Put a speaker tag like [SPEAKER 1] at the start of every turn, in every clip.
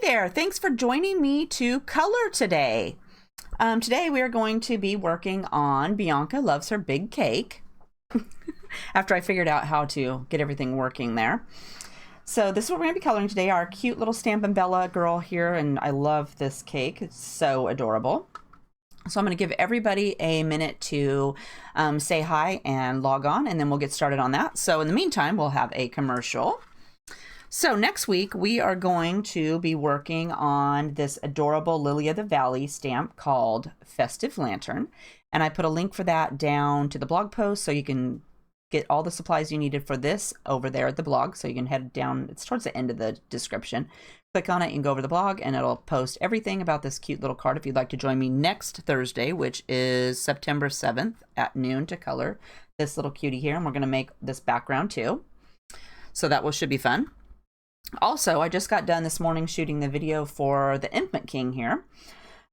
[SPEAKER 1] there, thanks for joining me to color today. Today we are going to be working on Bianca Loves Her Big Cake after I figured out how to get everything working there. So this is what we're going to be coloring today, our cute little Stampin' Bella girl here, and I love this cake. It's so adorable. So I'm going to give everybody a minute to say hi and log on, and then we'll get started on that. So in the meantime, we'll have a commercial. So next week, we are going to be working on this adorable Lily of the Valley stamp called Festive Lantern. And I put a link for that down to the blog post, so you can get all the supplies you needed for this over there at the blog. So you can head down, it's towards the end of the description. Click on it and go over to the blog, and it'll post everything about this cute little card if you'd like to join me next Thursday, which is September 7th at noon to color this little cutie here. And we're going to make this background too. So that should be fun. Also, I just got done this morning shooting the video for the Infant King here.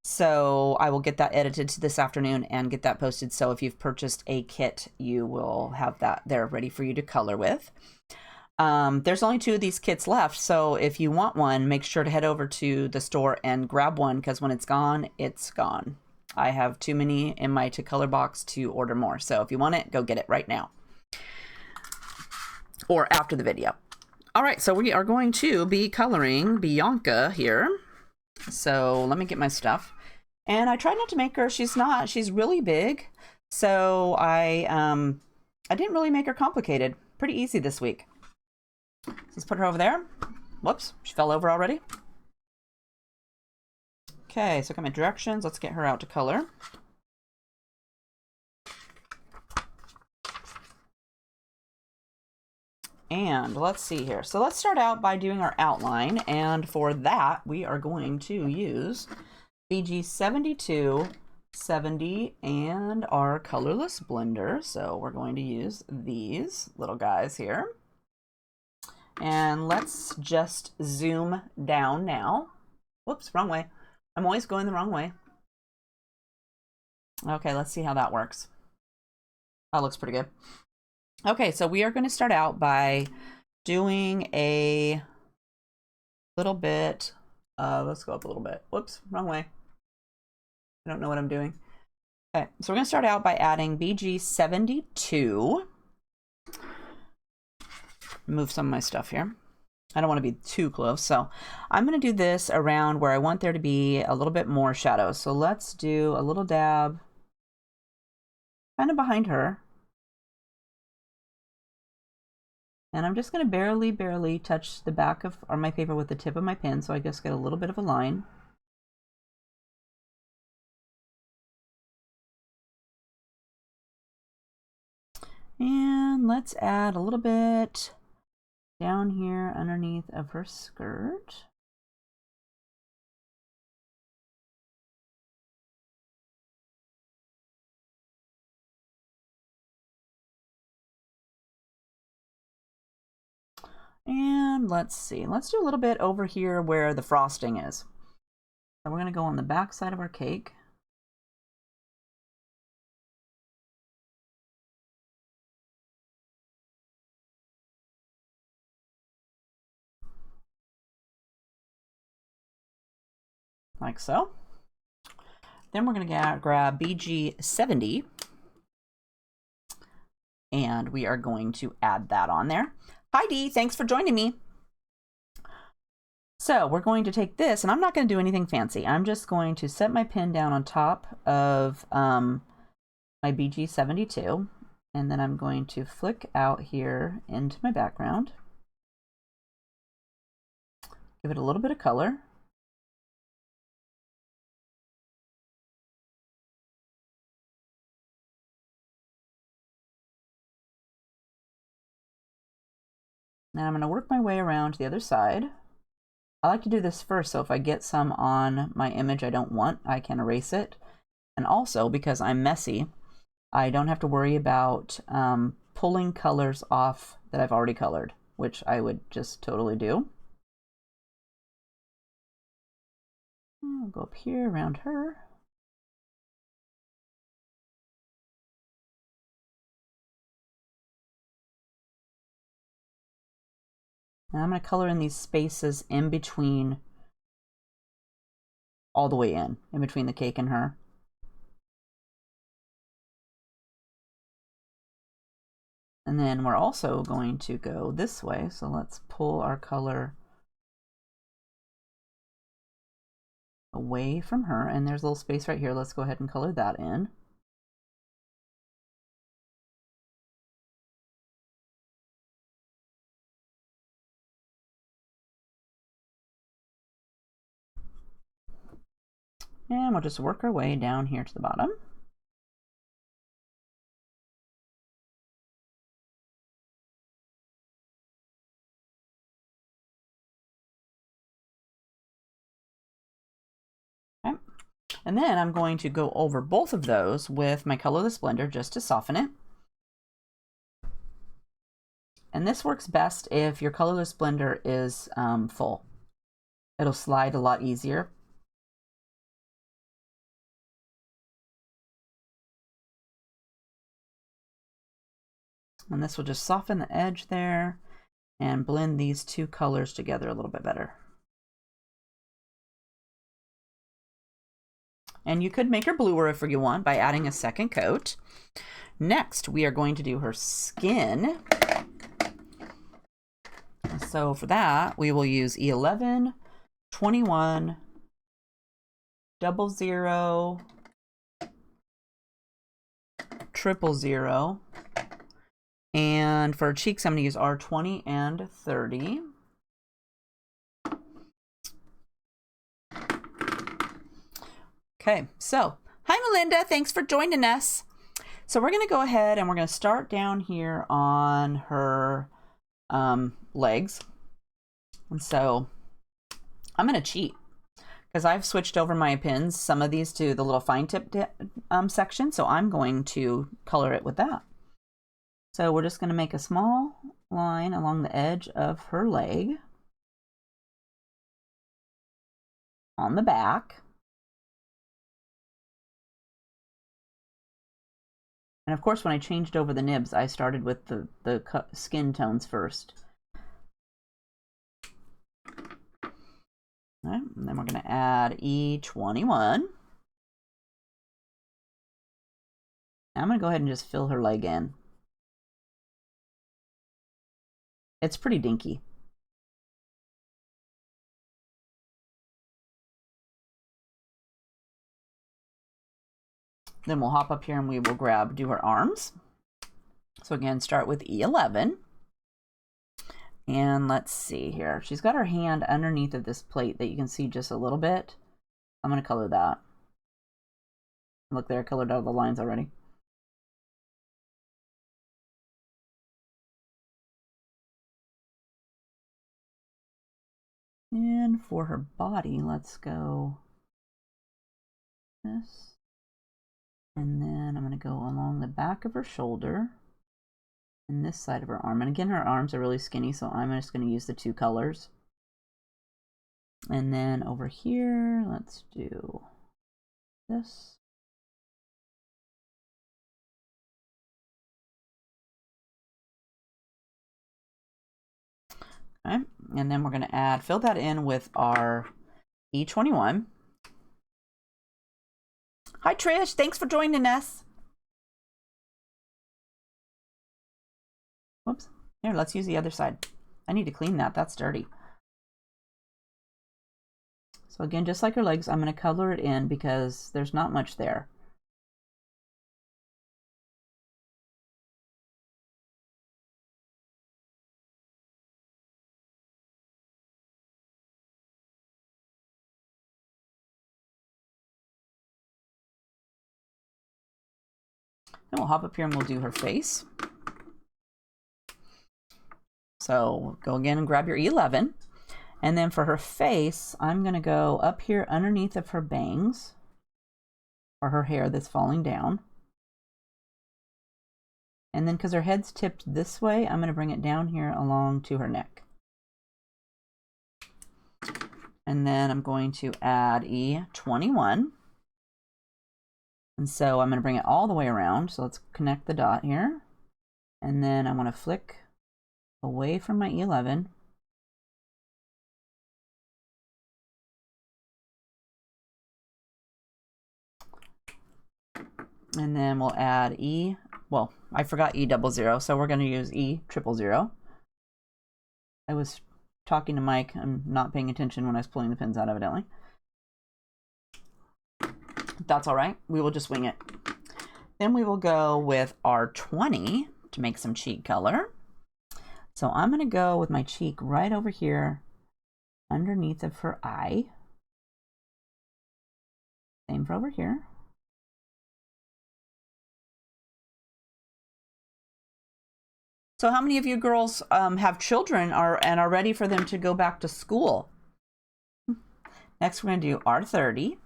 [SPEAKER 1] So I will get that edited to this afternoon and get that posted. So if you've purchased a kit, you will have that there ready for you to color with. There's only 2 of these kits left. So if you want one, make sure to head over to the store and grab one, because when it's gone, it's gone. I have too many in my to color box to order more. So if you want it, go get it right now or after the video. All right, so we are going to be coloring Bianca here. So let me get my stuff. And I tried not to make her, she's really big. So I didn't really make her complicated. Pretty easy this week. Let's put her over there. Whoops, she fell over already. Okay, so I got my directions. Let's get her out to color. And let's see here. So let's start out by doing our outline. And for that, we are going to use BG 7270 and our colorless blender. So we're going to use these little guys here. And let's just zoom down now. Whoops, wrong way. I'm always going the wrong way. Okay, let's see how that works. That looks pretty good. Okay, so we are going to start out by doing a little bit of, let's go up a little bit. Whoops, wrong way. I don't know what I'm doing. Okay, so we're going to start out by adding BG 72. Move some of my stuff here. I don't want to be too close, so I'm going to do this around where I want there to be a little bit more shadows. So let's do a little dab kind of behind her. And I'm just going to barely touch the back of my paper with the tip of my pen, so I just get a little bit of a line. And let's add a little bit down here underneath of her skirt. And let's see, let's do a little bit over here where the frosting is. So we're going to go on the back side of our cake. Like so. Then we're going to grab BG 70. And we are going to add that on there. Hi Dee, thanks for joining me. So we're going to take this, and I'm not going to do anything fancy. I'm just going to set my pen down on top of my BG 72, and then I'm going to flick out here into my background. Give it a little bit of color. Now I'm going to work my way around to the other side. I like to do this first, so if I get some on my image I don't want, I can erase it. And also, because I'm messy, I don't have to worry about pulling colors off that I've already colored, which I would just totally do. I'll go up here around her. Now I'm going to color in these spaces in between all the way in between the cake and her. And then we're also going to go this way. So let's pull our color away from her. And there's a little space right here. Let's go ahead and color that in. And we'll just work our way down here to the bottom. Okay. And then I'm going to go over both of those with my colorless blender just to soften it. And this works best if your colorless blender is full. It'll slide a lot easier. And this will just soften the edge there and blend these two colors together a little bit better. And you could make her bluer if you want by adding a second coat. Next, we are going to do her skin. So for that, we will use E11, 21, 00, 000. And for cheeks, I'm going to use R20 and 30. Okay, so hi Melinda, thanks for joining us. So we're going to go ahead and we're going to start down here on her legs. And so I'm going to cheat because I've switched over my pins, some of these to the little fine tip section. So I'm going to color it with that. So we're just going to make a small line along the edge of her leg on the back. And of course, when I changed over the nibs, I started with the skin tones first. All right, and then we're going to add E21. I'm going to go ahead and just fill her leg in. It's pretty dinky. Then we'll hop up here and we will do her arms. So again, start with E11. And let's see here. She's got her hand underneath of this plate that you can see just a little bit. I'm going to color that. Look there, I colored out the lines already. And for her body, let's go this. And then I'm going to go along the back of her shoulder and this side of her arm. And again, her arms are really skinny, so I'm just going to use the two colors. And then over here, let's do this. Okay, and then we're going to fill that in with our E21. Hi Trish, thanks for joining us. Whoops. Here, let's use the other side. I need to clean that, that's dirty. So again, just like her legs, I'm going to color it in because there's not much there. Then we'll hop up here and we'll do her face. So go again and grab your E11. And then for her face, I'm going to go up here underneath of her bangs, or her hair that's falling down. And then because her head's tipped this way, I'm going to bring it down here along to her neck. And then I'm going to add E21. And so I'm going to bring it all the way around. So let's connect the dot here. And then I want to flick away from my E11. And then we'll add E. Well, I forgot E00, so we're going to use E000. I was talking to Mike. I'm not paying attention when I was pulling the pins out, evidently. That's all right. We will just wing it. Then we will go with R20 to make some cheek color. So I'm going to go with my cheek right over here underneath of her eye. Same for over here. So how many of you girls have children and are ready for them to go back to school? Next, we're going to do R30.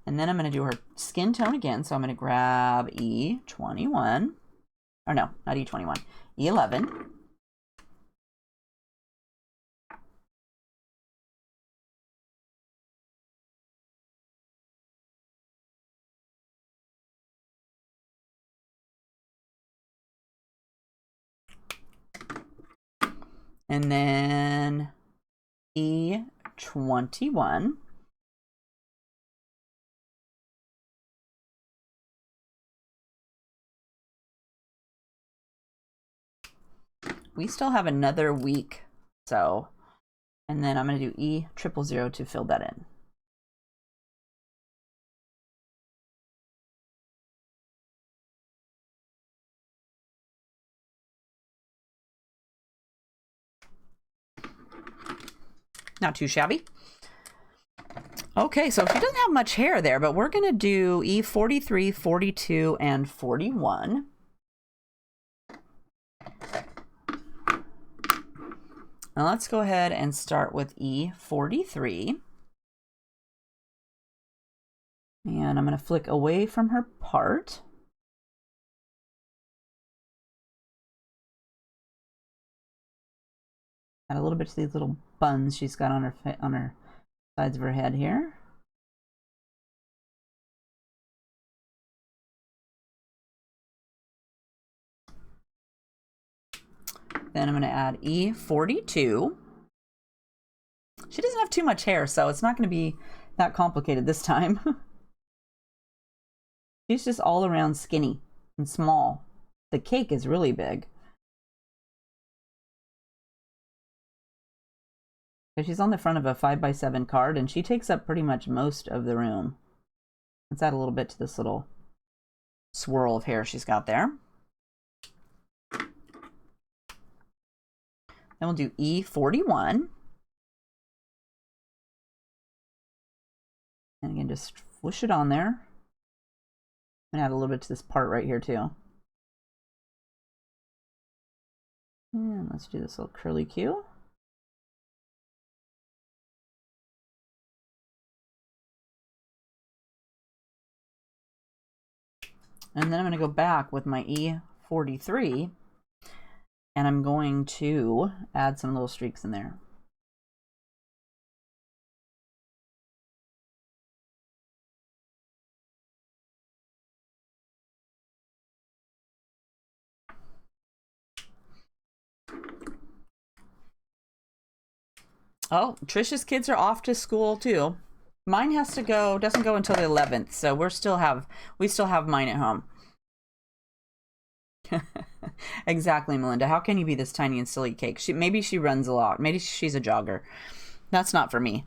[SPEAKER 1] And then I'm going to do her skin tone again. So I'm going to grab E21. Or no, not E21. E11. And then E21. We still have another week, so, and then I'm going to do E000 to fill that in. Not too shabby. Okay, so she doesn't have much hair there, but we're going to do E43, 42, and 41. Now let's go ahead and start with E43. And I'm going to flick away from her part. Add a little bit to these little buns she's got on her sides of her head here. Then I'm going to add E42. She doesn't have too much hair, so it's not going to be that complicated this time. She's just all around skinny and small. The cake is really big. She's on the front of a 5x7 card, and she takes up pretty much most of the room. Let's add a little bit to this little swirl of hair she's got there. Then we'll do E41. And again, just whoosh it on there. And add a little bit to this part right here too. And let's do this little curly Q. And then I'm going to go back with my E43. And I'm going to add some little streaks in there. Oh, Trisha's kids are off to school too. Mine has to go, doesn't go until the 11th, so we still have mine at home. Exactly, Melinda. How can you be this tiny and silly cake? Maybe she runs a lot. Maybe she's a jogger. That's not for me.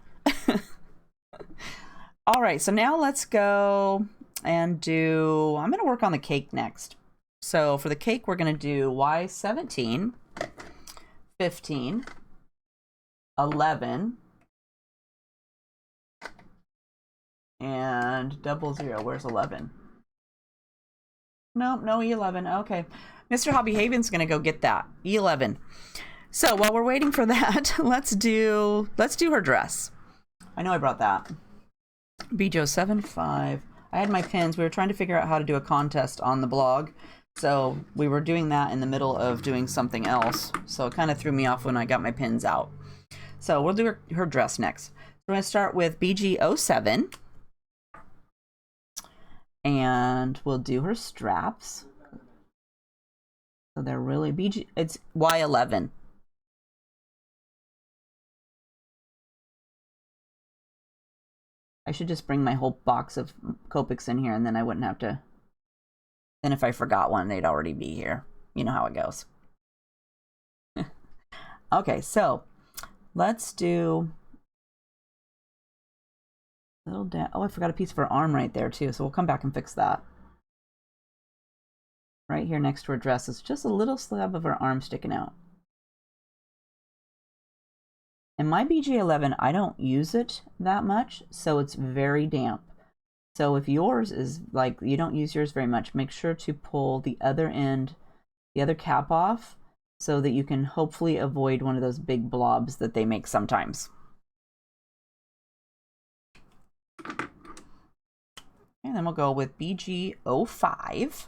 [SPEAKER 1] All right, so now let's go and do, I'm going to work on the cake next. So for the cake, we're going to do Y17, 15, 11, and 00. Where's 11? Nope, no E11. Okay. Mr. HeathersHobbieHaven's going to go get that. E11. So while we're waiting for that, let's do her dress. I know I brought that. BJO75. I had my pins. We were trying to figure out how to do a contest on the blog. So we were doing that in the middle of doing something else. So it kind of threw me off when I got my pins out. So we'll do her dress next. We're going to start with BG07. And we'll do her straps. So they're really it's Y11. I should just bring my whole box of Copics in here, and then I wouldn't have to. Then if I forgot one, they'd already be here. You know how it goes. Okay, so let's do little down. Oh, I forgot a piece of her arm right there too, so we'll come back and fix that. Right here next to her dress is just a little slab of her arm sticking out. And my BG11, I don't use it that much, so it's very damp. So if yours is like, you don't use yours very much, make sure to pull the other end, the other cap off, so that you can hopefully avoid one of those big blobs that they make sometimes. And then we'll go with BG05.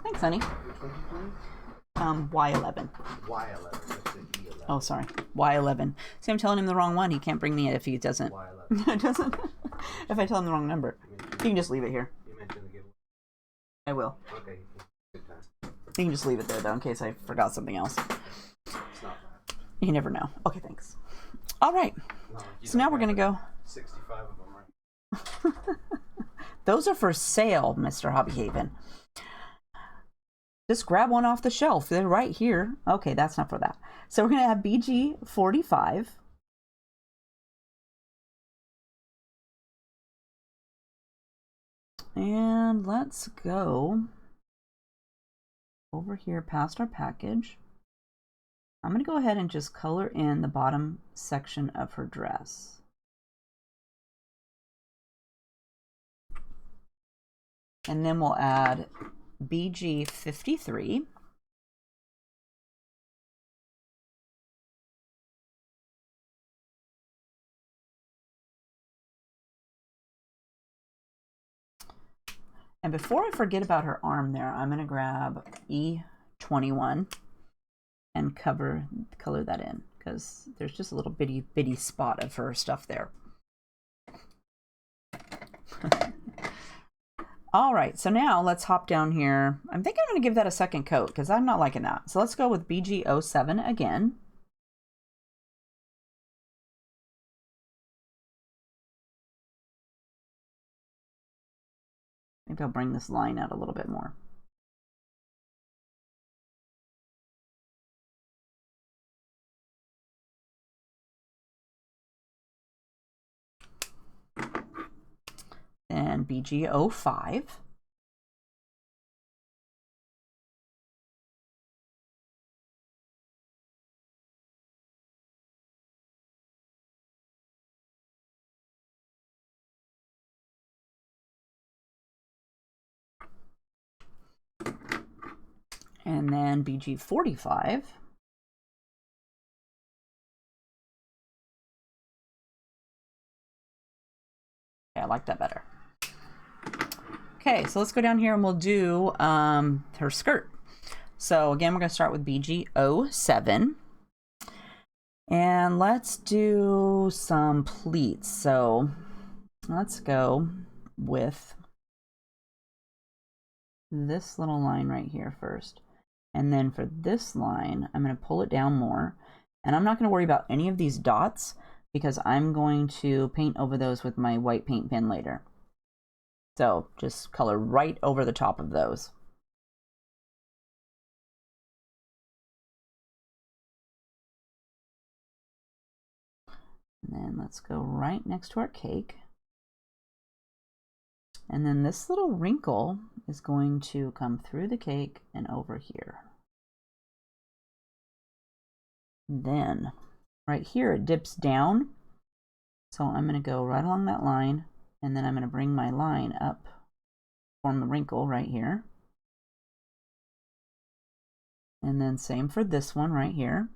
[SPEAKER 1] Thanks, honey. Y11.
[SPEAKER 2] Y11.
[SPEAKER 1] Oh, sorry. Y11. See, I'm telling him the wrong one. He can't bring me it if he doesn't.
[SPEAKER 2] Y11.
[SPEAKER 1] doesn't. If I tell him the wrong number. You can just leave it here.
[SPEAKER 2] You mentioned the giveaway.
[SPEAKER 1] I will.
[SPEAKER 2] Okay. Good time.
[SPEAKER 1] You can just leave it there, though, in case I forgot something else.
[SPEAKER 2] It's not bad.
[SPEAKER 1] You never know. Okay, thanks. All right.
[SPEAKER 2] No,
[SPEAKER 1] So now we're going to go.
[SPEAKER 2] 65 of them, right?
[SPEAKER 1] Those are for sale, Mr. HeathersHobbieHaven. Just grab one off the shelf. They're right here. Okay, that's not for that. So we're going to have BG45. And let's go over here past our package. I'm going to go ahead and just color in the bottom section of her dress. And then we'll add BG53. And before I forget about her arm there, I'm going to grab E21 and color that in, because there's just a little bitty spot of her stuff there. All right, so now let's hop down here. I think I'm going to give that a second coat because I'm not liking that. So let's go with BG07 again. Maybe I'll bring this line out a little bit more. Then BG05. And then BG45. Okay, I like that better. Okay, so let's go down here and we'll do her skirt. So again, we're going to start with BG07. And let's do some pleats. So let's go with this little line right here first. And then for this line, I'm going to pull it down more. And I'm not going to worry about any of these dots because I'm going to paint over those with my white paint pen later. So just color right over the top of those. And then let's go right next to our cake. And then this little wrinkle is going to come through the cake and over here. And then right here it dips down. So I'm going to go right along that line, and then I'm going to bring my line up, form a wrinkle right here. And then same for this one right here.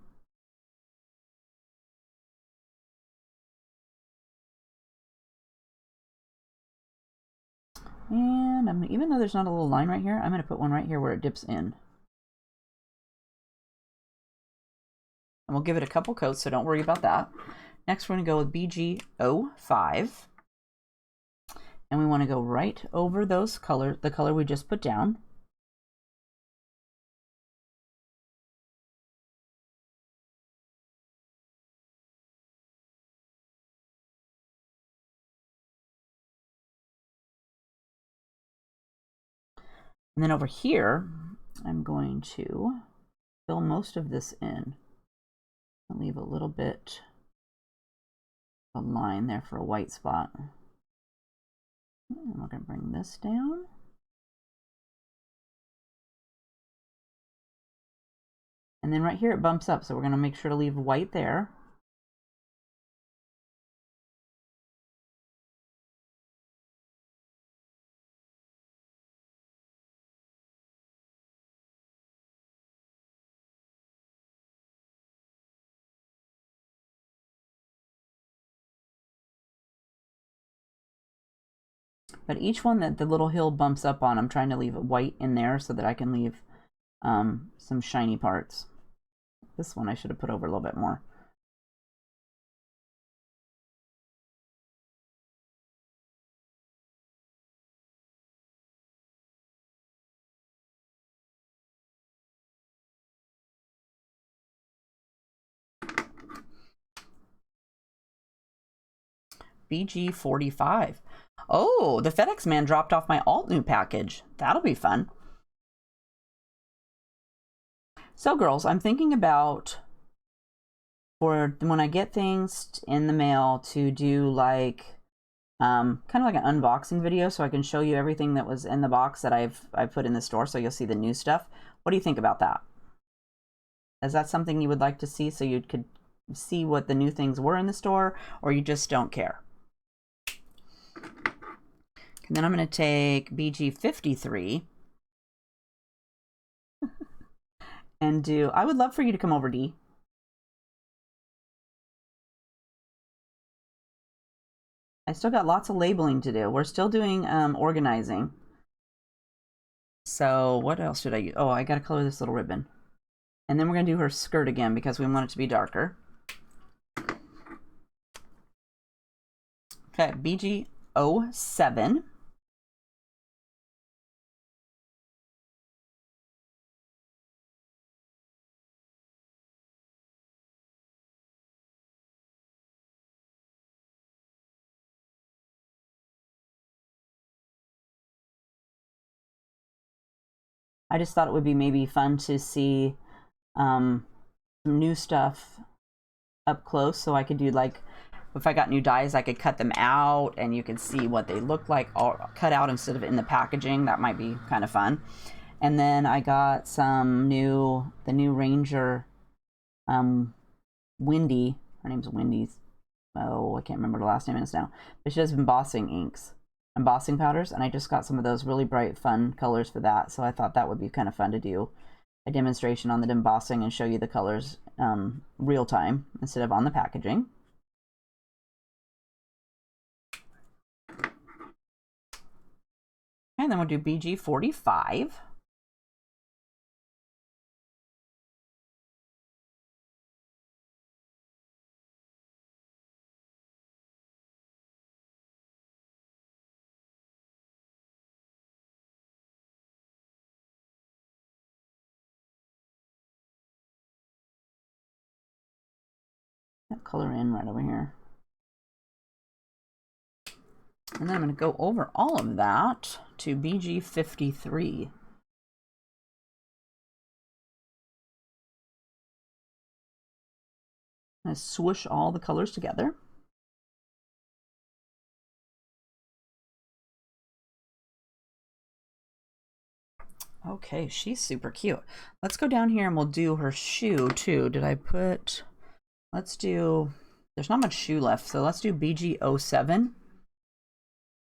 [SPEAKER 1] And even though there's not a little line right here, I'm going to put one right here where it dips in. And we'll give it a couple coats, so don't worry about that. Next, we're going to go with BG05. And we want to go right over those colors, the color we just put down. And then over here, I'm going to fill most of this in. I'll leave a little bit of a line there for a white spot. And we're going to bring this down. And then right here it bumps up, so we're going to make sure to leave white there. But each one that the little hill bumps up on, I'm trying to leave white in there so that I can leave some shiny parts. This one I should have put over a little bit more. BG45. Oh, the FedEx man dropped off my alt new package. That'll be fun. So girls, I'm thinking about for when I get things in the mail to do like kind of like an unboxing video so I can show you everything that was in the box that I've put in the store, so you'll see the new stuff. What do you think about that? Is that something you would like to see so you could see what the new things were in the store, or you just don't care? And then I'm going to take BG53 and do, I would love for you to come over, Dee. I still got lots of labeling to do. We're still doing organizing. So what else should I use? Oh, I got to color this little ribbon. And then we're going to do her skirt again because we want it to be darker. Okay, BG07. I just thought it would be maybe fun to see some new stuff up close, so I could do like, if I got new dies, I could cut them out and you could see what they look like, or cut out instead of in the packaging. That might be kind of fun. And then I got some the new Ranger, Wendy. Her name's Wendy. Oh, I can't remember the last name is now. But she does embossing inks, embossing powders, and I just got some of those really bright, fun colors for that. So I thought that would be kind of fun to do a demonstration on the embossing and show you the colors real time instead of on the packaging. And then we'll do BG45. That color in right over here. And then I'm going to go over all of that to BG53. I swoosh all the colors together. Okay, she's super cute. Let's go down here and we'll do her shoe too. Did I put, let's do, there's not much shoe left, so let's do BG07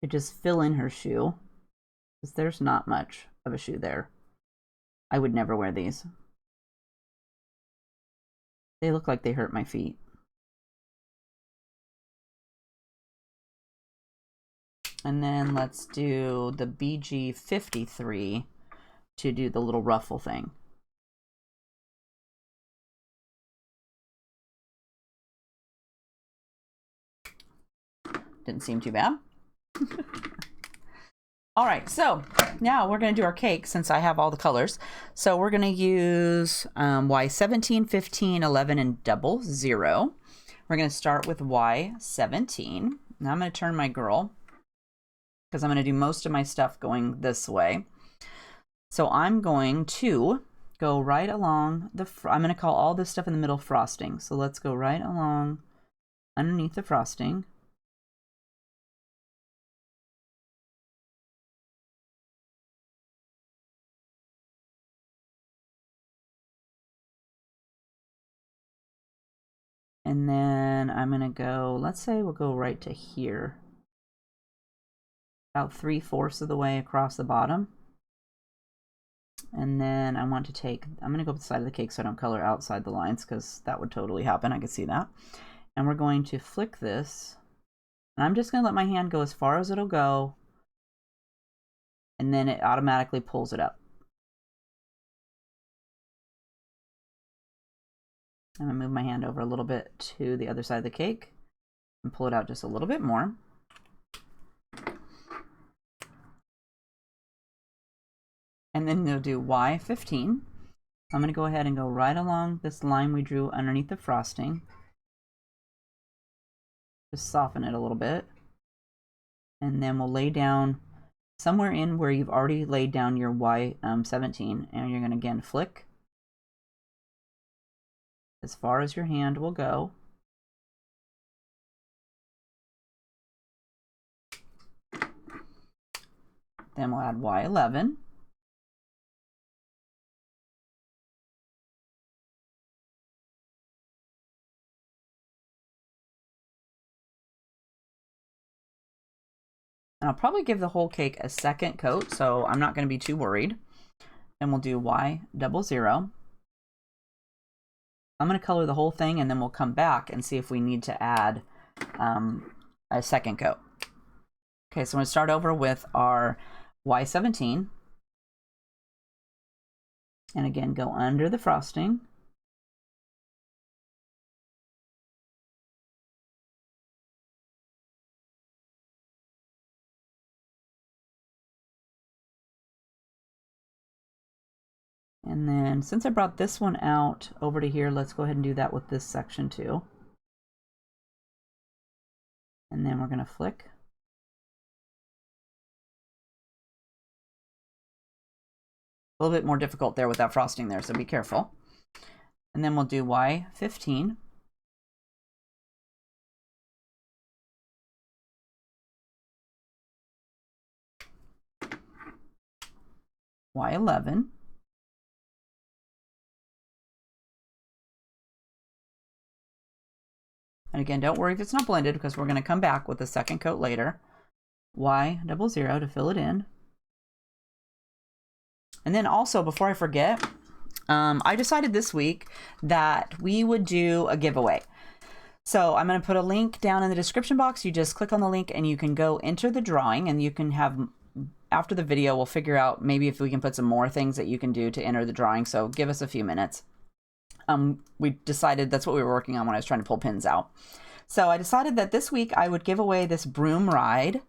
[SPEAKER 1] to just fill in her shoe, because there's not much of a shoe there. I would never wear these. They look like they hurt my feet. And then let's do the BG53 to do the little ruffle thing. Didn't seem too bad. All right, so now we're going to do our cake since I have all the colors. So we're going to use Y17, 15, 11, and 00. We're going to start with Y17. Now I'm going to turn my girl because I'm going to do most of my stuff going this way. So I'm going to go right along the, I'm going to call all this stuff in the middle frosting. So let's go right along underneath the frosting. And then I'm going to go, let's say we'll go right to here. About 3/4 of the way across the bottom. And then I want to take, I'm going to go up the side of the cake so I don't color outside the lines because that would totally happen. I can see that. And we're going to flick this. And I'm just going to let my hand go as far as it'll go. And then it automatically pulls it up. I'm going to move my hand over a little bit to the other side of the cake and pull it out just a little bit more. And then we'll do Y15. I'm going to go ahead and go right along this line we drew underneath the frosting. Just soften it a little bit. And then we'll lay down somewhere in where you've already laid down your Y17. And you're going to again flick as far as your hand will go. Then we'll add Y11. And I'll probably give the whole cake a second coat, so I'm not going to be too worried. And we'll do Y00. I'm going to color the whole thing, and then we'll come back and see if we need to add a second coat. Okay, so I'm going to start over with our Y17. And again, go under the frosting. And then since I brought this one out over to here, let's go ahead and do that with this section too. And then we're going to flick. A little bit more difficult there with that frosting there, so be careful. And then we'll do Y15. Y11. And again, don't worry if it's not blended because we're going to come back with a second coat later. Y00 to fill it in. And then also, before I forget, I decided this week that we would do a giveaway. So I'm going to put a link down in the description box. You just click on the link and you can go enter the drawing, and you can have, after the video, we'll figure out maybe if we can put some more things that you can do to enter the drawing. So give us a few minutes. We decided that's what we were working on when I was trying to pull pins out. So I decided that this week I would give away this Broom Ride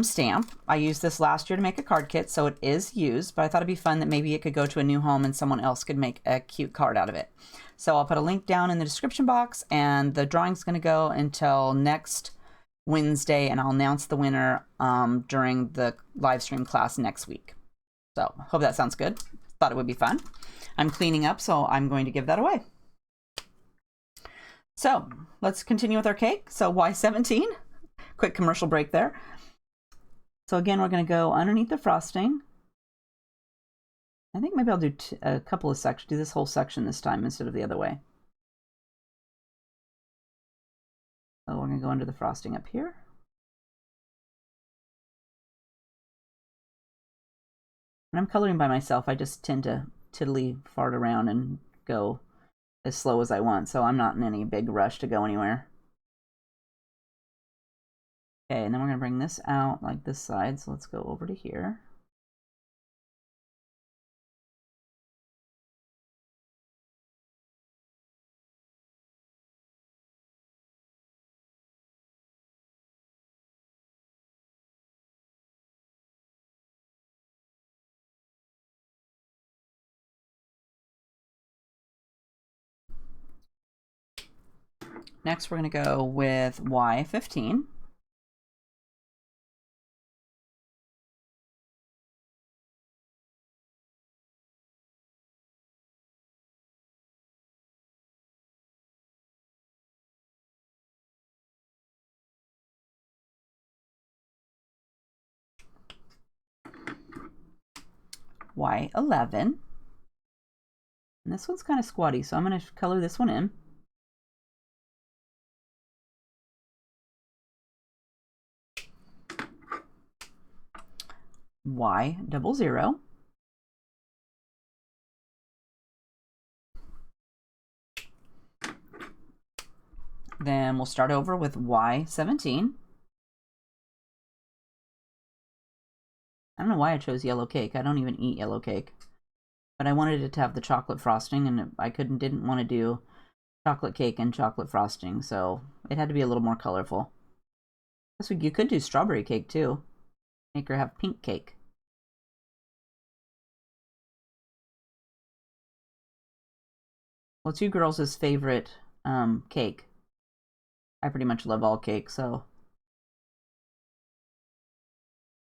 [SPEAKER 1] stamp. I used this last year to make a card kit, so it is used, but I thought it'd be fun that maybe it could go to a new home and someone else could make a cute card out of it. So I'll put a link down in the description box, and the drawing's going to go until next Wednesday, and I'll announce the winner during the live stream class next week. So hope that sounds good. Thought it would be fun. I'm cleaning up, so I'm going to give that away. So let's continue with our cake. So Y17, quick commercial break there. So again, we're going to go underneath the frosting. I think maybe I'll do a couple of sections, do this whole section this time instead of the other way. So we're going to go under the frosting up here. When I'm coloring by myself, I just tend to tiddly fart around and go as slow as I want, so I'm not in any big rush to go anywhere. Okay, and then we're going to bring this out like this side, so let's go over to here. Next, we're going to go with Y15. Y11. And this one's kind of squatty, so I'm going to color this one in. Y00. Then we'll start over with Y17. I don't know why I chose yellow cake. I don't even eat yellow cake. But I wanted it to have the chocolate frosting, and I didn't want to do chocolate cake and chocolate frosting, so it had to be a little more colorful. You could do strawberry cake too. Make her have pink cake. What's you girls' favorite cake? I pretty much love all cake, so.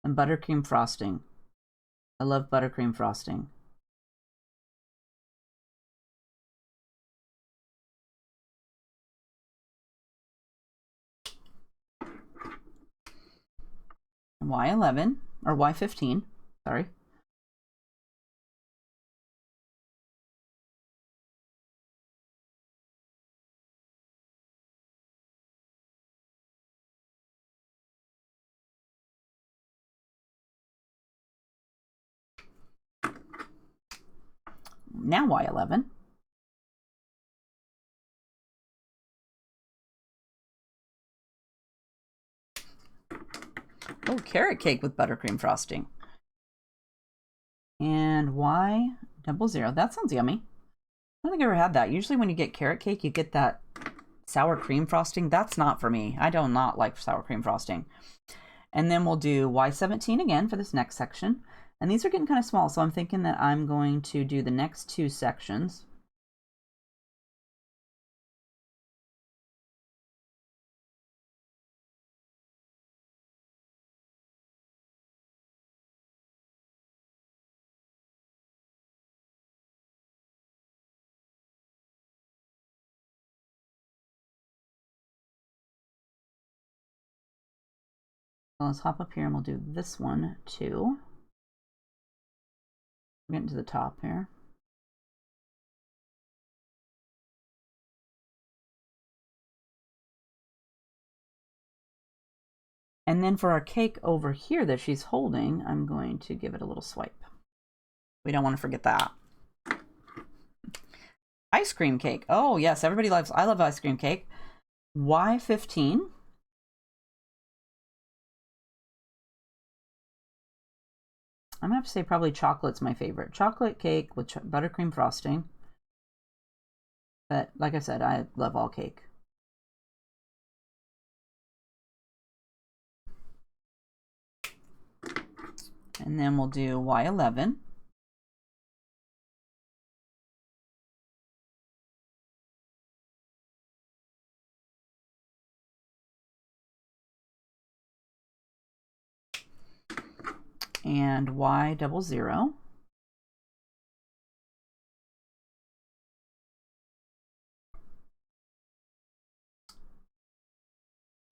[SPEAKER 1] And buttercream frosting. I love buttercream frosting. Y11, or Y15, sorry. Now Y11. Oh, carrot cake with buttercream frosting. And Y00. That sounds yummy. I don't think I've ever had that. Usually when you get carrot cake, you get that sour cream frosting. That's not for me. I do not like sour cream frosting. And then we'll do Y17 again for this next section. And these are getting kind of small, so I'm thinking that I'm going to do the next two sections. So let's hop up here and we'll do this one too. We're getting to the top here. And then for our cake over here that she's holding, I'm going to give it a little swipe. We don't want to forget that. Ice cream cake. Oh yes, everybody loves, I love ice cream cake. Y15. I'm gonna have to say probably chocolate's my favorite. Chocolate cake with buttercream frosting. But like I said, I love all cake. And then we'll do Y11. And Y00.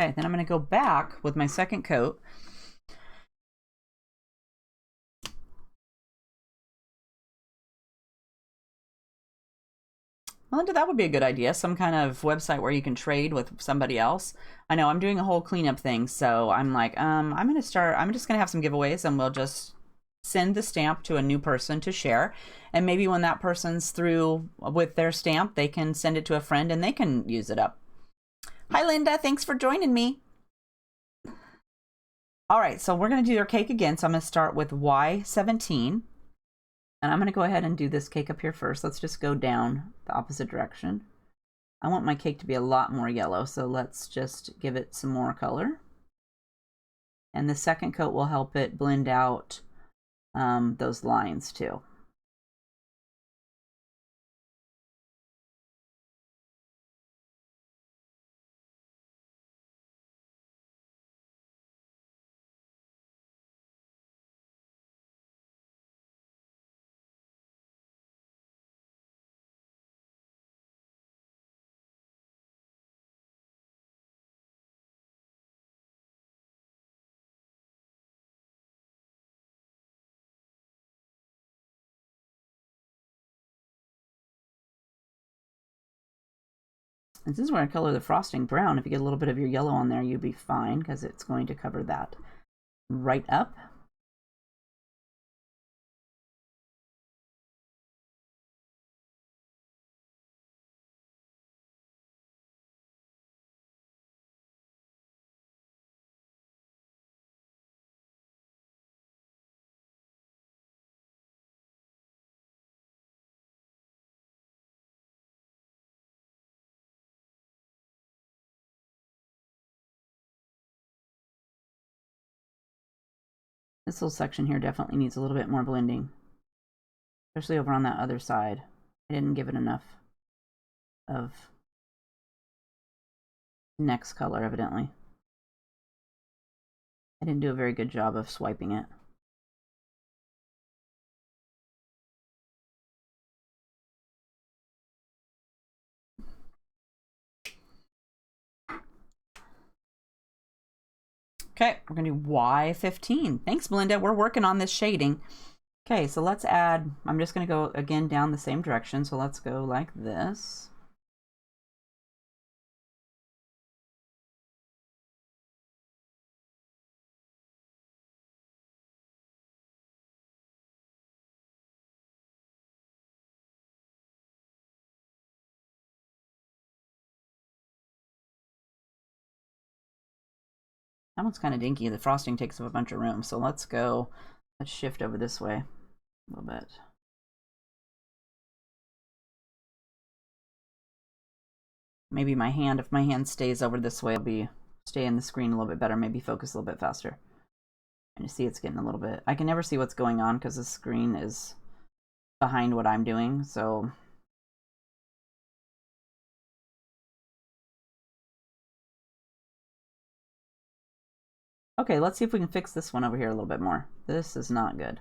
[SPEAKER 1] Okay, then I'm going to go back with my second coat. Melinda, that would be a good idea. Some kind of website where you can trade with somebody else. I know I'm doing a whole cleanup thing, so I'm like, I'm just gonna have some giveaways, and we'll just send the stamp to a new person to share. And maybe when that person's through with their stamp, they can send it to a friend and they can use it up. Hi, Linda. Thanks for joining me. All right, so we're gonna do your cake again. So I'm gonna start with Y17. And I'm going to go ahead and do this cake up here first. Let's just go down the opposite direction. I want my cake to be a lot more yellow, so let's just give it some more color. And the second coat will help it blend out those lines too. This is where I color the frosting brown. If you get a little bit of your yellow on there, you'll be fine because it's going to cover that right up. This little section here definitely needs a little bit more blending, especially over on that other side. I didn't give it enough of next color, evidently. I didn't do a very good job of swiping it. Okay, we're gonna do Y15. Thanks, Belinda. We're working on this shading. Okay, so let's add, I'm just gonna go again down the same direction. So let's go like this. That one's kind of dinky. The frosting takes up a bunch of room. So let's shift over this way a little bit. Maybe my hand, if my hand stays over this way, I'll stay in the screen a little bit better, maybe focus a little bit faster. And you see it's getting a little bit, I can never see what's going on because the screen is behind what I'm doing, so. Okay, let's see if we can fix this one over here a little bit more. This is not good.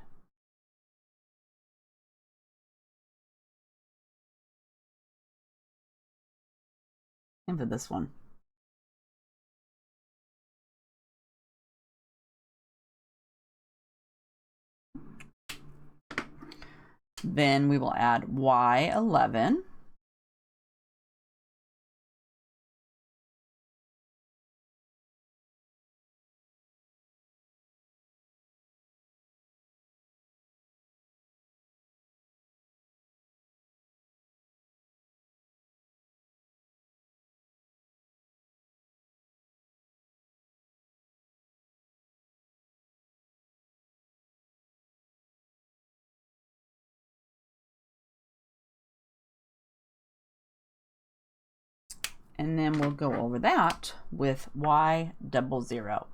[SPEAKER 1] Same for this one. Then we will add Y11. And then we'll go over that with Y00.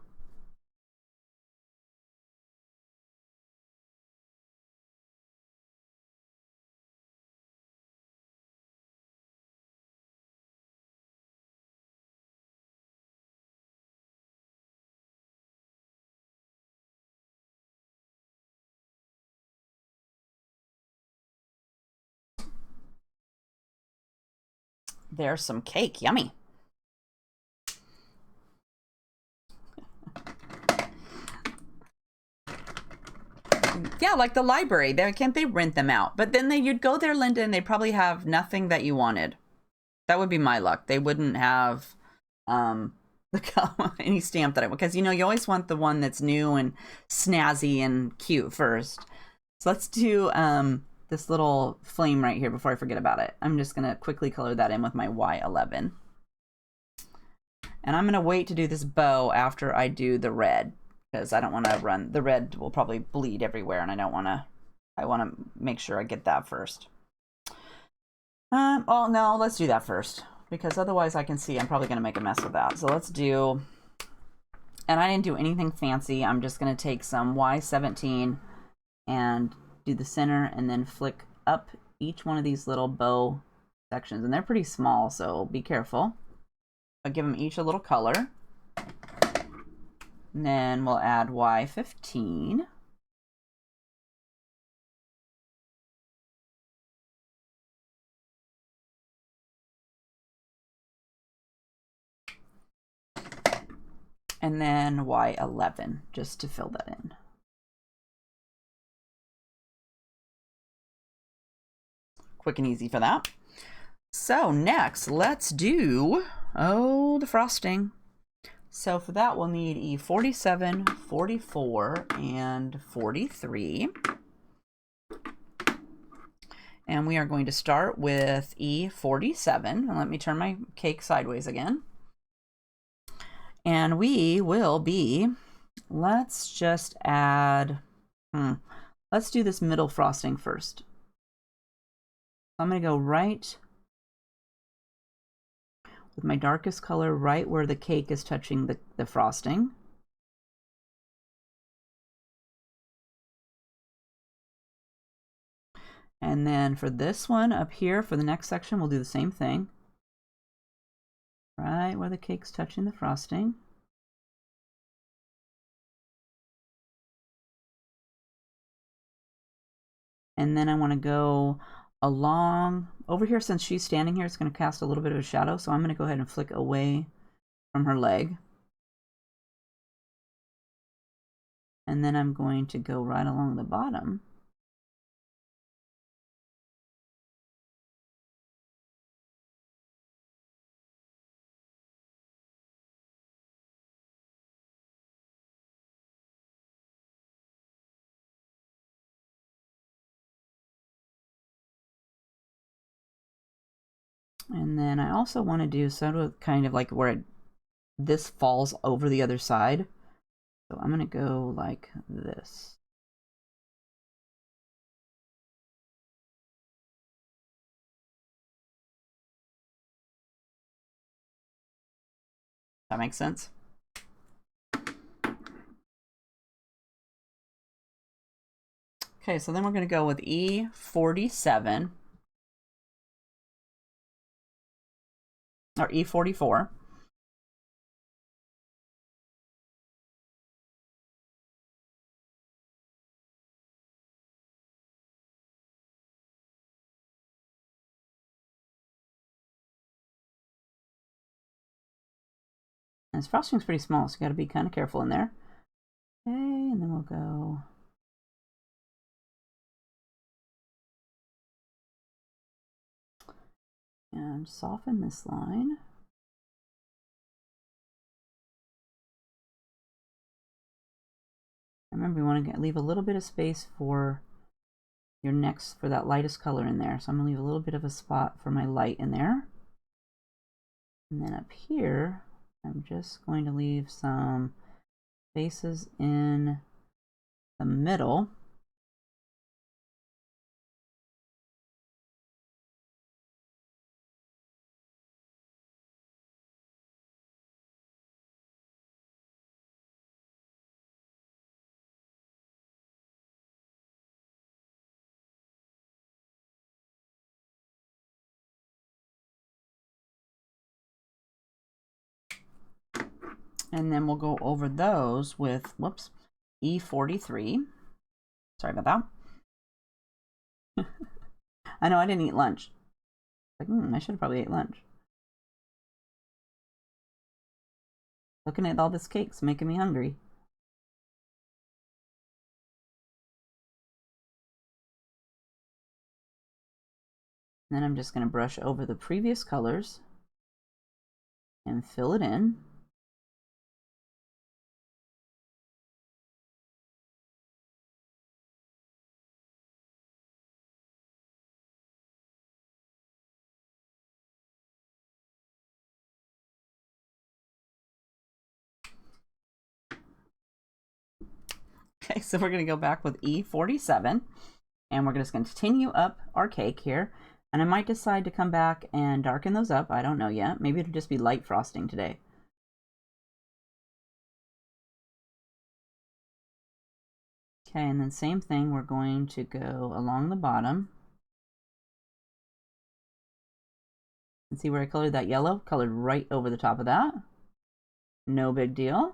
[SPEAKER 1] There's some cake, yummy. Yeah, like the library. Can't they rent them out? But then you'd go there, Linda, and they'd probably have nothing that you wanted. That would be my luck. They wouldn't have any stamp that I want, because you always want the one that's new and snazzy and cute first. So let's do this little flame right here before I forget about it. I'm just gonna quickly color that in with my Y11. And I'm gonna wait to do this bow after I do the red, because I don't want to run, the red will probably bleed everywhere, and I want to make sure I get that first. Oh no, let's do that first, because otherwise I can see I'm probably going to make a mess with that. So let's do, and I didn't do anything fancy. I'm just going to take some Y17 and do the center, and then flick up each one of these little bow sections, and they're pretty small, so be careful. I'll give them each a little color. And then we'll add Y15. And then Y11, just to fill that in. Quick and easy for that. So next, let's do, the frosting. So for that, we'll need E47, 44, and 43. And we are going to start with E47. And let me turn my cake sideways again. And we will be, let's just add, let's do this middle frosting first. I'm going to go right with my darkest color right where the cake is touching the frosting. And then for this one up here, for the next section, we'll do the same thing. Right where the cake's touching the frosting. And then I want to go along over here. Since she's standing here, it's going to cast a little bit of a shadow. So I'm going to go ahead and flick away from her leg. And then I'm going to go right along the bottom. And then I also want to do sort of kind of like where this falls over the other side. So I'm going to go like this. That makes sense? Okay, so then we're going to go with E47 or E44. And this frosting's pretty small, so you got to be kind of careful in there. Okay, and then we'll go and soften this line. Remember, we want to leave a little bit of space for your next, for that lightest color in there. So I'm going to leave a little bit of a spot for my light in there. And then up here, I'm just going to leave some spaces in the middle. And then we'll go over those with, whoops, E43. Sorry about that. I know I didn't eat lunch. Like, I should have probably ate lunch. Looking at all this cake's making me hungry. Then I'm just going to brush over the previous colors and fill it in. Okay, so we're going to go back with E47, and we're just going to continue up our cake here. And I might decide to come back and darken those up. I don't know yet. Maybe it'll just be light frosting today. Okay, and then same thing, we're going to go along the bottom. And see where I colored that yellow? Colored right over the top of that. No big deal.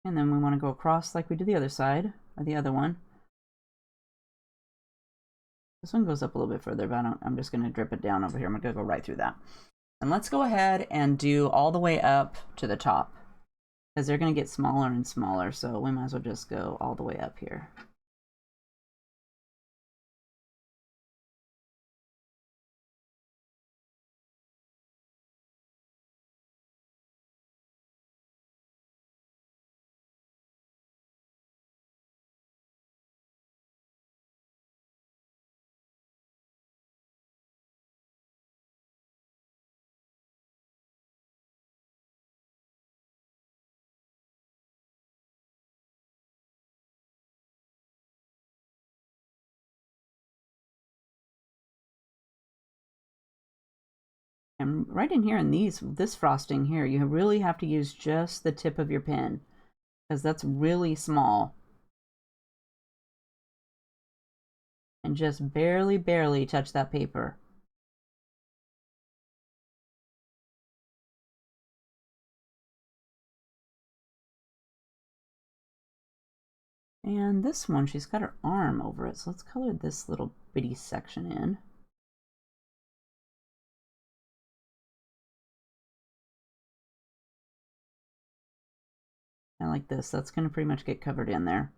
[SPEAKER 1] And then we want to go across like we did the other side, or the other one. This one goes up a little bit further, but I'm just going to drip it down over here. I'm going to go right through that. And let's go ahead and do all the way up to the top, because they're going to get smaller and smaller. So we might as well just go all the way up here. And right in here in this frosting here, you really have to use just the tip of your pen, because that's really small. And just barely, barely touch that paper. And this one, she's got her arm over it, so let's color this little bitty section in. And like this, that's going to pretty much get covered in there.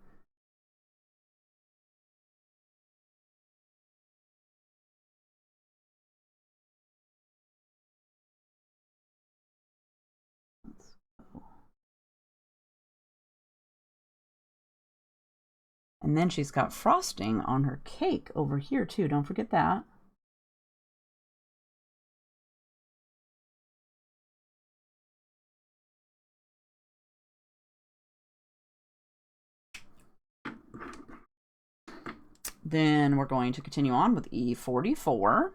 [SPEAKER 1] Let's go. And then she's got frosting on her cake over here too. Don't forget that. Then we're going to continue on with E44.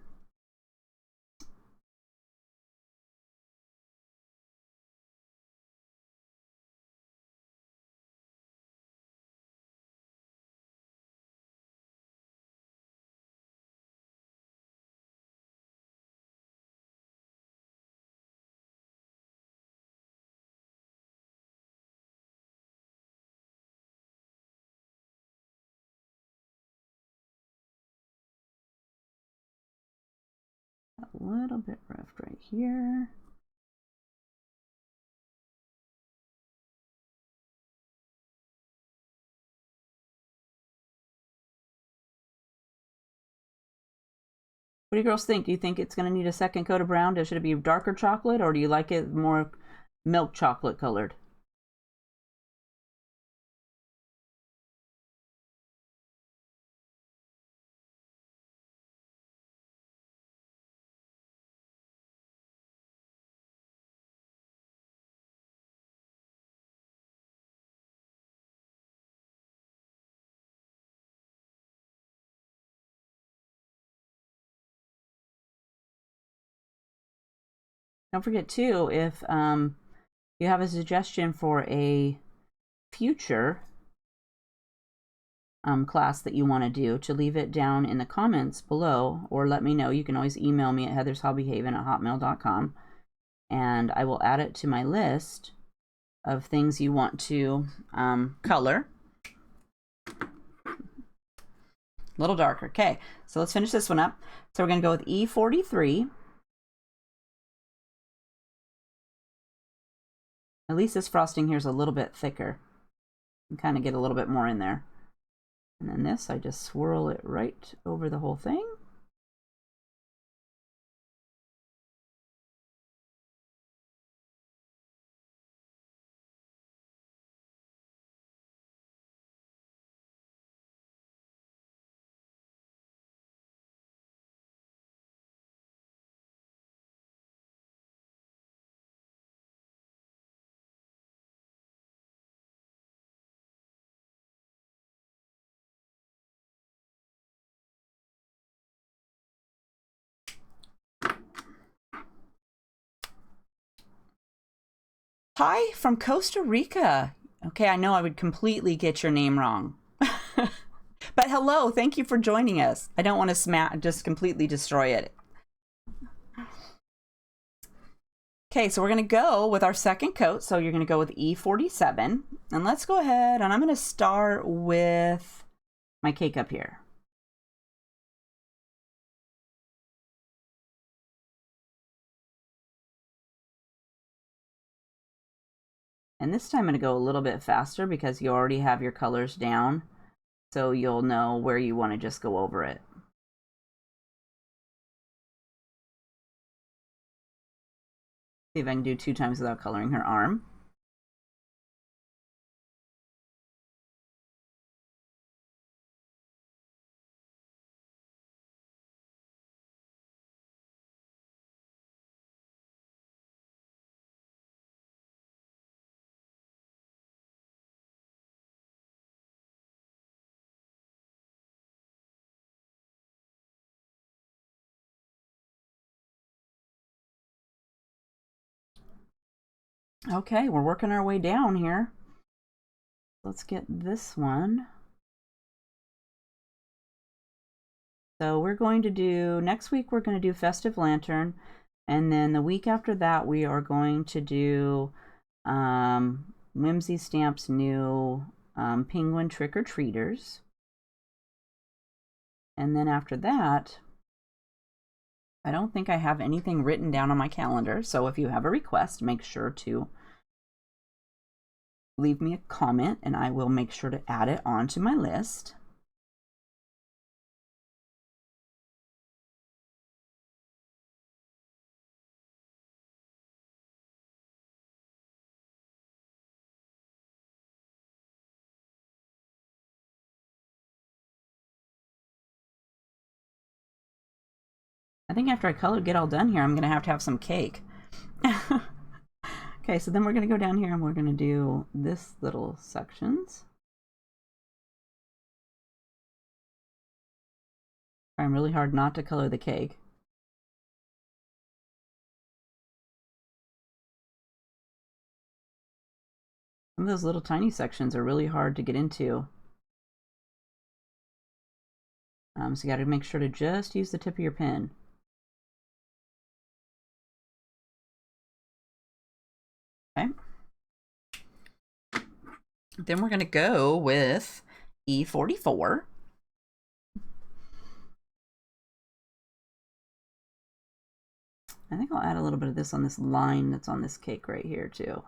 [SPEAKER 1] A little bit rough right here. What do you girls think? Do you think it's going to need a second coat of brown? Should it be darker chocolate, or do you like it more milk chocolate colored? Don't forget too, if you have a suggestion for a future class that you want to do, to leave it down in the comments below, or let me know. You can always email me at HeathersHobbieHaven@hotmail.com, and I will add it to my list of things you want to color. A little darker. Okay, so let's finish this one up. So we're going to go with E43. At least this frosting here is a little bit thicker. You can kind of get a little bit more in there. And then this, I just swirl it right over the whole thing. Hi from Costa Rica. Okay, I know I would completely get your name wrong. But hello, thank you for joining us. I don't want to just completely destroy it. Okay, so we're going to go with our second coat. So you're going to go with E47. And let's go ahead, and I'm going to start with my cake up here. And this time I'm going to go a little bit faster because you already have your colors down. So you'll know where you want to just go over it. See if I can do 2 times without coloring her arm. Okay, we're working our way down here. Let's get this one. So we're going to do, next week we're going to do Festive Lantern, and then the week after that we are going to do Whimsy Stamp's new Penguin Trick or Treaters. And then after that, I don't think I have anything written down on my calendar, so if you have a request, make sure to leave me a comment and I will make sure to add it onto my list. I think after I get all done here, I'm going to have some cake. Okay, so then we're going to go down here and we're going to do this little sections. Trying really hard not to color the cake. Some of those little tiny sections are really hard to get into. So you got to make sure to just use the tip of your pen. Okay. Then we're going to go with E44. I think I'll add a little bit of this on this line that's on this cake right here too.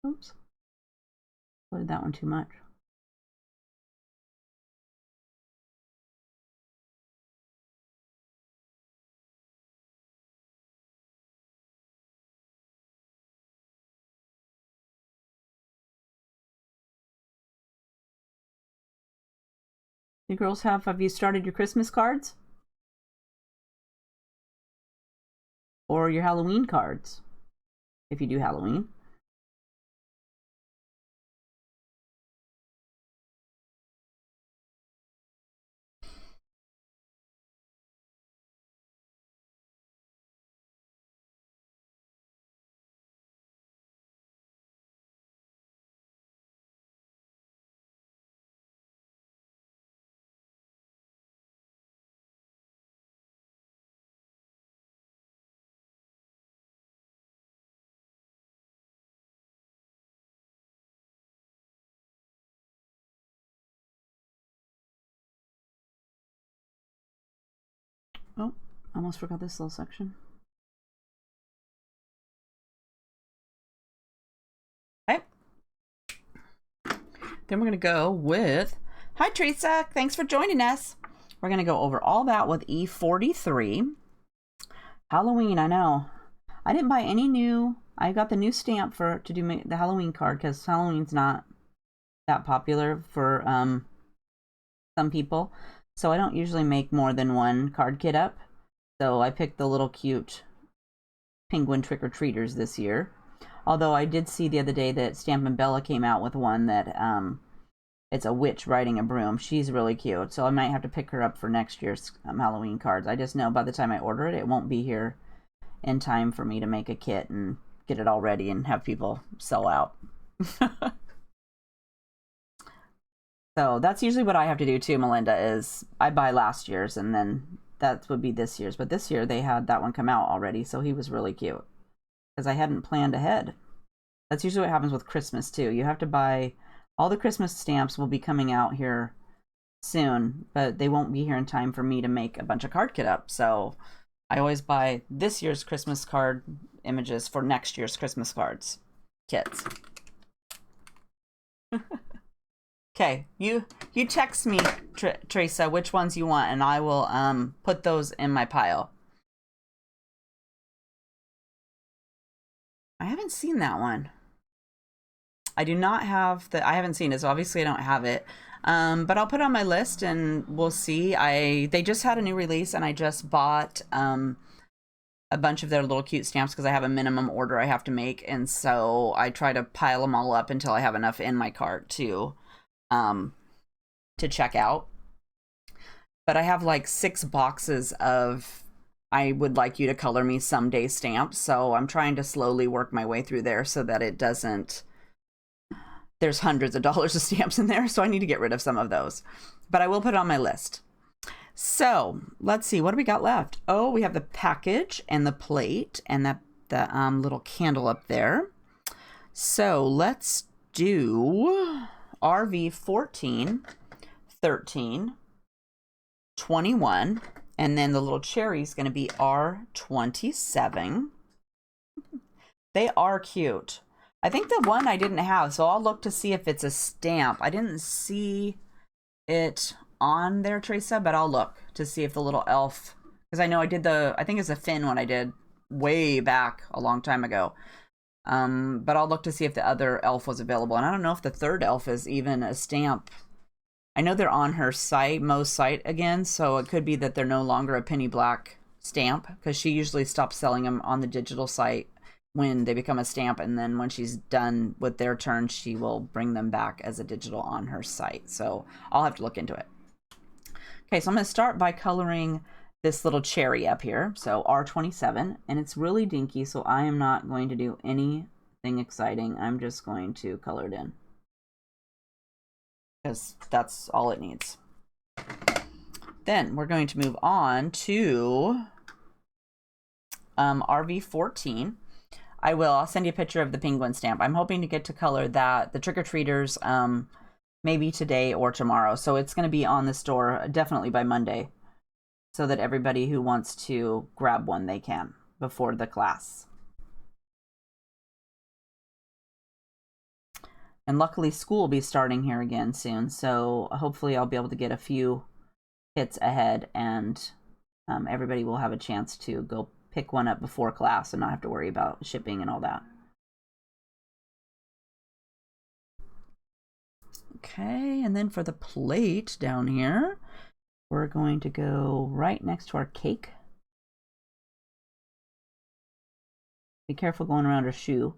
[SPEAKER 1] Oops, loaded that one too much. You girls have you started your Christmas cards? Or your Halloween cards, if you do Halloween? Oh, almost forgot this little section. Okay. Then we're going to go with, hi Teresa, thanks for joining us. We're going to go over all that with E43. Halloween, I know. I didn't buy any new, I got the new stamp to do the Halloween card because Halloween's not that popular for some people. So I don't usually make more than one card kit up. So I picked the little cute penguin trick-or-treaters this year. Although I did see the other day that Stampin' Bella came out with one that It's a witch riding a broom. She's really cute. So I might have to pick her up for next year's Halloween cards. I just know by the time I order it, it won't be here in time for me to make a kit and get it all ready and have people sell out. So that's usually what I have to do too, Melinda, is I buy last year's and then that would be this year's. But this year they had that one come out already, so he was really cute because I hadn't planned ahead. That's usually what happens with Christmas too. You have to buy, all the Christmas stamps will be coming out here soon, but they won't be here in time for me to make a bunch of card kit up. So I always buy this year's Christmas card images for next year's Christmas cards kits. Okay, you text me, Teresa, which ones you want, and I will put those in my pile. I haven't seen that one. I do not have I haven't seen it, so obviously I don't have it. But I'll put it on my list and we'll see. They just had a new release and I just bought a bunch of their little cute stamps because I have a minimum order I have to make, and so I try to pile them all up until I have enough in my cart to check out. But I have like 6 boxes of I would like you to color me someday stamps, so I'm trying to slowly work my way through there so that it doesn't, there's hundreds of dollars of stamps in there, so I need to get rid of some of those. But I will put it on my list. So let's see, what do we got left? Oh, we have the package and the plate and the little candle up there. So let's do RV 14, 13, 21, and then the little cherry is going to be R27. They are cute. I think the one I didn't have, so I'll look to see if it's a stamp. I didn't see it on there, Teresa, but I'll look to see if the little elf, because I know I did I think it's a Finn one I did way back a long time ago. But I'll look to see if the other elf was available. And I don't know if the third elf is even a stamp. I know they're on her site, Mo's site again, so it could be that they're no longer a penny black stamp, because she usually stops selling them on the digital site when they become a stamp, and then when she's done with their turn, she will bring them back as a digital on her site. So I'll have to look into it. Okay, so I'm going to start by coloring this little cherry up here, so R27, and it's really dinky, so I am not going to do anything exciting. I'm just going to color it in, because that's all it needs. Then we're going to move on to RV 14. I'll send you a picture of the penguin stamp. I'm hoping to get to color that, the trick-or-treaters, maybe today or tomorrow. So it's going to be on the store definitely by Monday, so that everybody who wants to grab one, they can before the class. And luckily school will be starting here again soon, so hopefully I'll be able to get a few kits ahead, and everybody will have a chance to go pick one up before class and not have to worry about shipping and all that. Okay, and then for the plate down here, we're going to go right next to our cake. Be careful going around her shoe.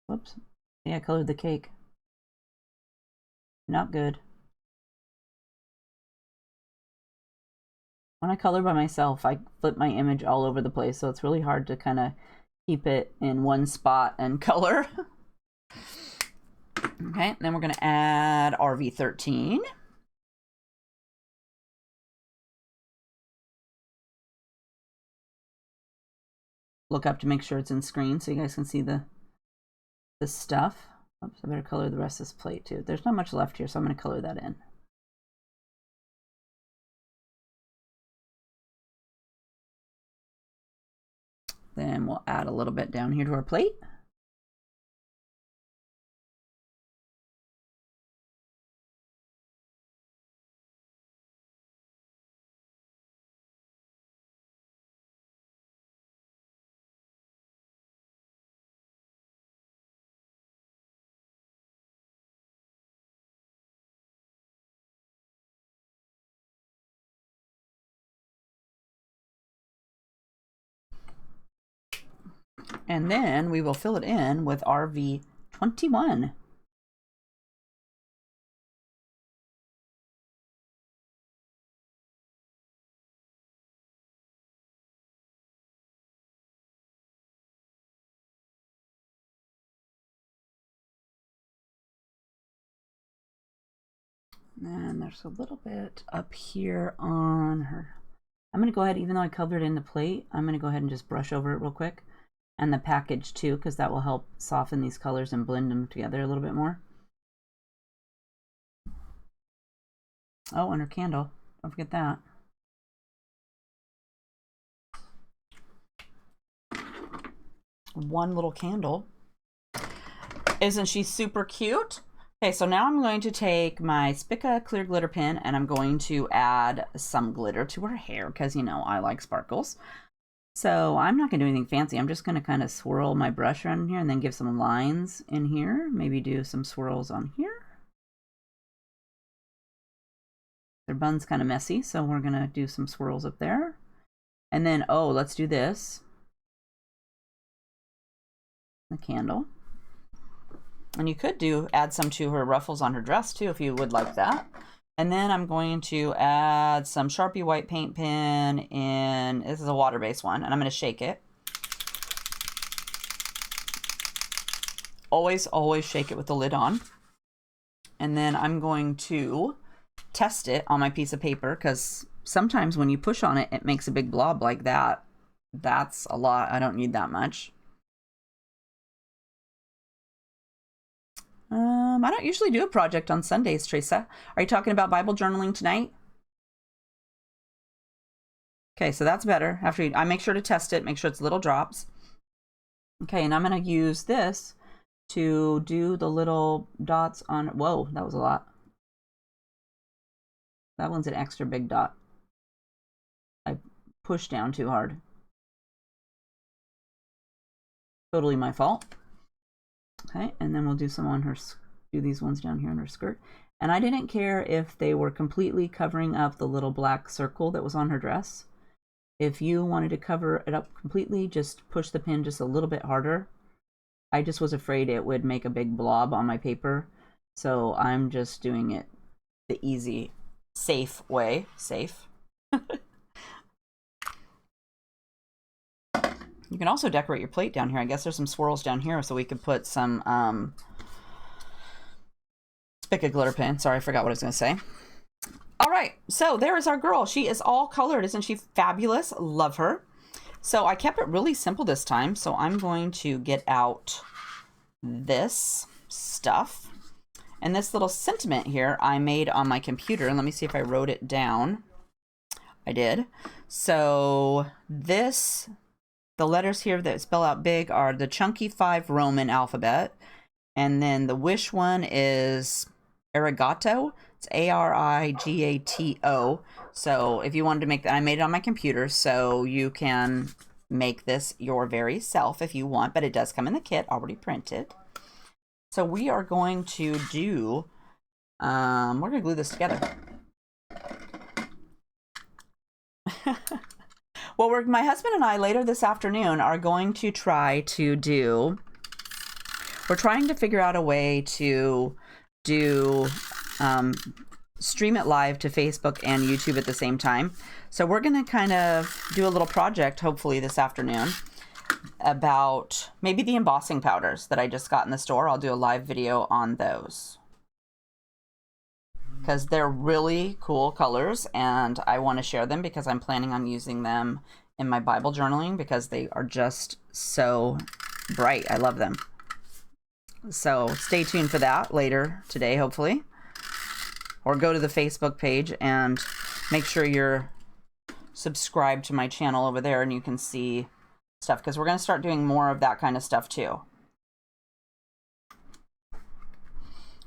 [SPEAKER 1] Whoops. Yeah, I colored the cake. Not good. When I color by myself, I flip my image all over the place, so it's really hard to kind of keep it in one spot and color. Okay, then we're going to add RV13. Look up to make sure it's in screen so you guys can see the stuff. Oops, I better color the rest of this plate too. There's not much left here, so I'm going to color that in. Then we'll add a little bit down here to our plate. And then we will fill it in with RV21. And there's a little bit up here on her. I'm going to go ahead, even though I covered it in the plate, I'm going to go ahead and just brush over it real quick. And the package too, because that will help soften these colors and blend them together a little bit more. Oh, and her candle. Don't forget that. One little candle. Isn't she super cute? Okay, so now I'm going to take my Spica clear glitter pen and I'm going to add some glitter to her hair because, you know, I like sparkles. So I'm not going to do anything fancy. I'm just going to kind of swirl my brush around here and then give some lines in here. Maybe do some swirls on here. Their bun's kind of messy, so we're going to do some swirls up there. And then, oh, let's do this. The candle. And you could add some to her ruffles on her dress too, if you would like that. And then I'm going to add some Sharpie white paint pen in, this is a water-based one, and I'm going to shake it. Always, always shake it with the lid on. And then I'm going to test it on my piece of paper because sometimes when you push on it, it makes a big blob like that. That's a lot. I don't need that much. I don't usually do a project on Sundays, Teresa. Are you talking about Bible journaling tonight? Okay, so that's better. After I make sure to test it, make sure it's little drops. Okay, and I'm going to use this to do the little dots on, whoa, that was a lot. That one's an extra big dot. I pushed down too hard. Totally my fault. Okay, and then we'll do some on her, do these ones down here on her skirt. And I didn't care if they were completely covering up the little black circle that was on her dress. If you wanted to cover it up completely, just push the pin just a little bit harder. I just was afraid it would make a big blob on my paper. So I'm just doing it the easy, safe way. Safe. You can also decorate your plate down here. I guess there's some swirls down here, so we could put some Spica glitter pen. Sorry, I forgot what I was going to say. All right, so there is our girl. She is all colored. Isn't she fabulous? Love her. So I kept it really simple this time. So I'm going to get out this stuff. And this little sentiment here I made on my computer. And let me see if I wrote it down. I did. So this... The letters here that spell out big are the chunky 5 Roman alphabet. And then the wish one is arigato. It's A-R-I-G-A-T-O. So if you wanted to make that, I made it on my computer. So you can make this your very self if you want. But it does come in the kit already printed. So we are going to do, we're going to glue this together. Well, my husband and I later this afternoon are going to try to do, we're trying to figure out a way to do, stream it live to Facebook and YouTube at the same time. So we're going to kind of do a little project, hopefully this afternoon, about maybe the embossing powders that I just got in the store. I'll do a live video on those, because they're really cool colors and I want to share them because I'm planning on using them in my Bible journaling because they are just so bright. I love them. So stay tuned for that later today, hopefully. Or go to the Facebook page and make sure you're subscribed to my channel over there and you can see stuff because we're going to start doing more of that kind of stuff too.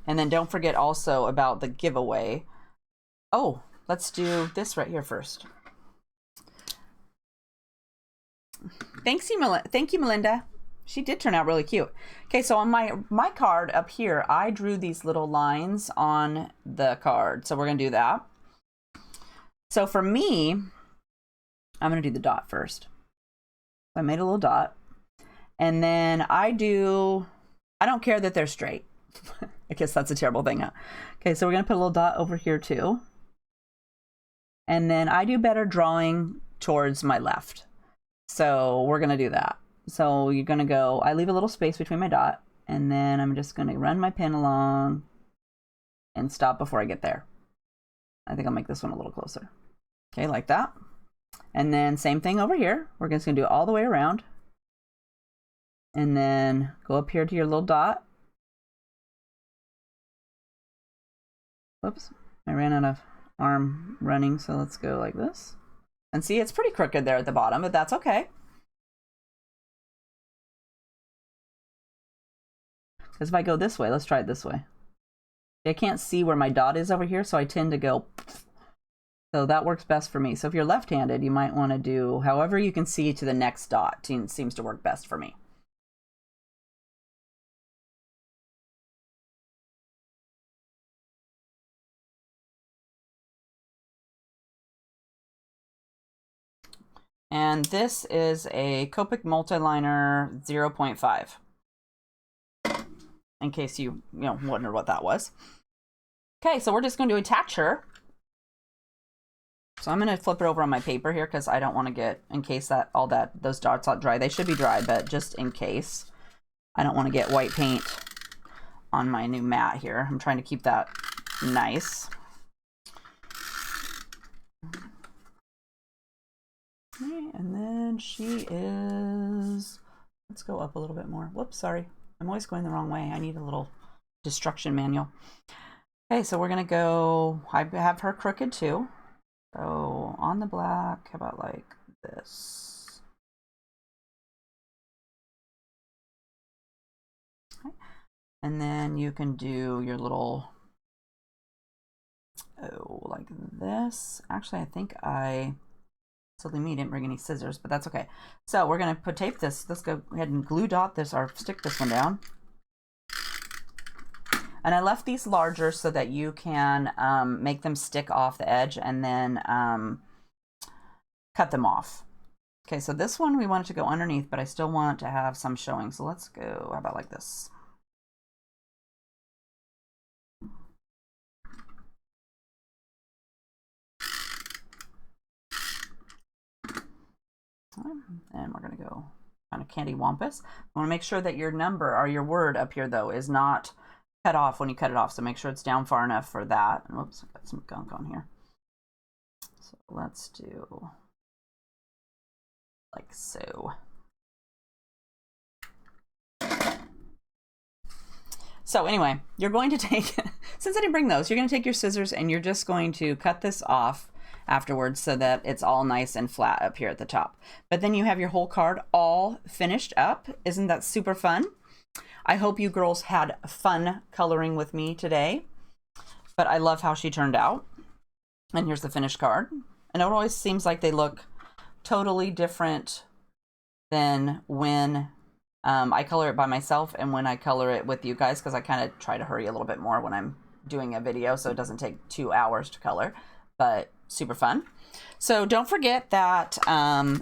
[SPEAKER 1] And then don't forget also about the giveaway. Oh, let's do this right here first. Thank you, Melinda. She did turn out really cute. Okay, so on my card up here, I drew these little lines on the card. So we're going to do that. So for me, I'm going to do the dot first. I made a little dot. And then I don't care that they're straight. I guess that's a terrible thing. Huh? Okay, so we're going to put a little dot over here too. And then I do better drawing towards my left. So we're going to do that. So you're going to go, I leave a little space between my dot, and then I'm just going to run my pen along and stop before I get there. I think I'll make this one a little closer. Okay, like that. And then same thing over here. We're just going to do it all the way around. And then go up here to your little dot. Whoops, I ran out of arm running, so let's go like this. And see, it's pretty crooked there at the bottom, but that's okay. Because if I go this way, let's try it this way. I can't see where my dot is over here, so I tend to go. So that works best for me. So if you're left-handed, you might want to do however you can see to the next dot. Seems to work best for me. And this is a Copic multiliner 0.5. In case you wonder what that was. Okay, so we're just going to attach her. So I'm going to flip it over on my paper here because I don't want to get, in case that those dots aren't dry. They should be dry, but just in case, I don't want to get white paint on my new mat here. I'm trying to keep that nice. Okay, and then she is, let's go up a little bit more. Whoops, sorry. I'm always going the wrong way. I need a little instruction manual. Okay, so we're going to go, I have her crooked too. So on the black, how about like this? Okay. And then you can do your little, like this. Actually, I think silly me, didn't bring any scissors, but that's okay. So we're going to tape this. Let's go ahead and glue dot this or stick this one down. And I left these larger so that you can make them stick off the edge and then cut them off. Okay, so this one we want it to go underneath, but I still want to have some showing. So let's go, how about like this? And we're going to go kind of candy wampus. I want to make sure that your number or your word up here, though, is not cut off when you cut it off. So make sure it's down far enough for that. And whoops, I got some gunk on here. So let's do like so. So anyway, you're going to take, since I didn't bring those, you're going to take your scissors and you're just going to cut this off afterwards so that it's all nice and flat up here at the top. But then you have your whole card all finished up. Isn't that super fun? I hope you girls had fun coloring with me today, but I love how she turned out. And here's the finished card. And it always seems like they look totally different than when I color it by myself and when I color it with you guys, because I kind of try to hurry a little bit more when I'm doing a video so it doesn't take 2 hours to color, but super fun. So don't forget that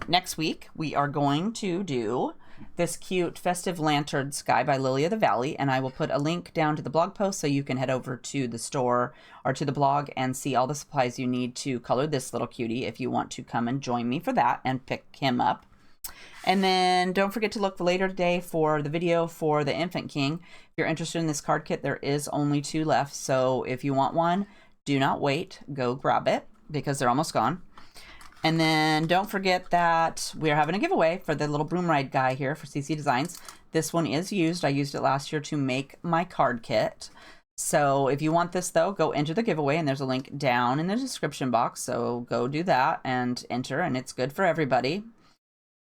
[SPEAKER 1] next week we are going to do this cute festive lantern sky by Lily of the Valley, and I will put a link down to the blog post so you can head over to the store or to the blog and see all the supplies you need to color this little cutie if you want to come and join me for that and pick him up. And then don't forget to look for later today for the video for the Infant King. If you're interested in this card kit, there is only 2 left, so if you want one, do not wait, go grab it because they're almost gone. And then don't forget that we're having a giveaway for the little broom ride guy here for CC Designs. This one is used. I used it last year to make my card kit. So if you want this though, go enter the giveaway and there's a link down in the description box. So go do that and enter, and it's good for everybody.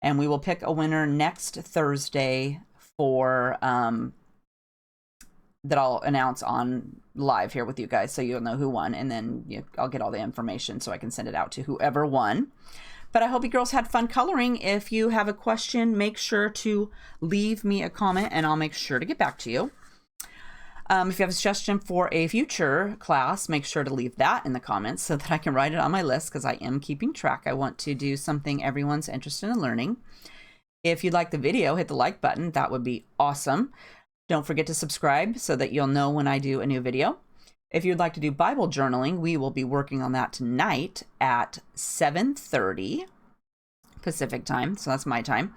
[SPEAKER 1] And we will pick a winner next Thursday for that I'll announce on live here with you guys so you'll know who won, and then I'll get all the information so I can send it out to whoever won. But I hope you girls had fun coloring. If you have a question, make sure to leave me a comment and I'll make sure to get back to you. If you have a suggestion for a future class, make sure to leave that in the comments so that I can write it on my list, because I am keeping track. I want to do something everyone's interested in learning. If you'd like the video, hit the like button. That would be awesome. Don't forget to subscribe so that you'll know when I do a new video. If you'd like to do Bible journaling, we will be working on that tonight at 7:30 Pacific time. So that's my time.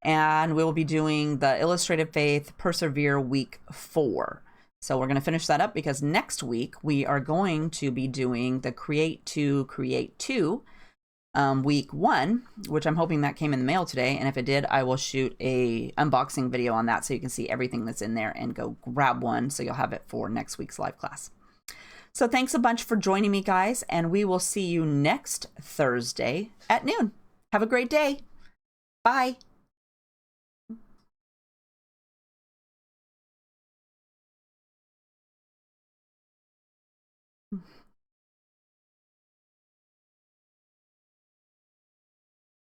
[SPEAKER 1] And we'll be doing the Illustrated Faith Persevere Week 4. So we're going to finish that up because next week we are going to be doing the Create 2 Week 1, which I'm hoping that came in the mail today. And if it did, I will shoot a unboxing video on that so you can see everything that's in there and go grab one so you'll have it for next week's live class. So thanks a bunch for joining me, guys, and we will see you next Thursday at noon. Have a great day. Bye.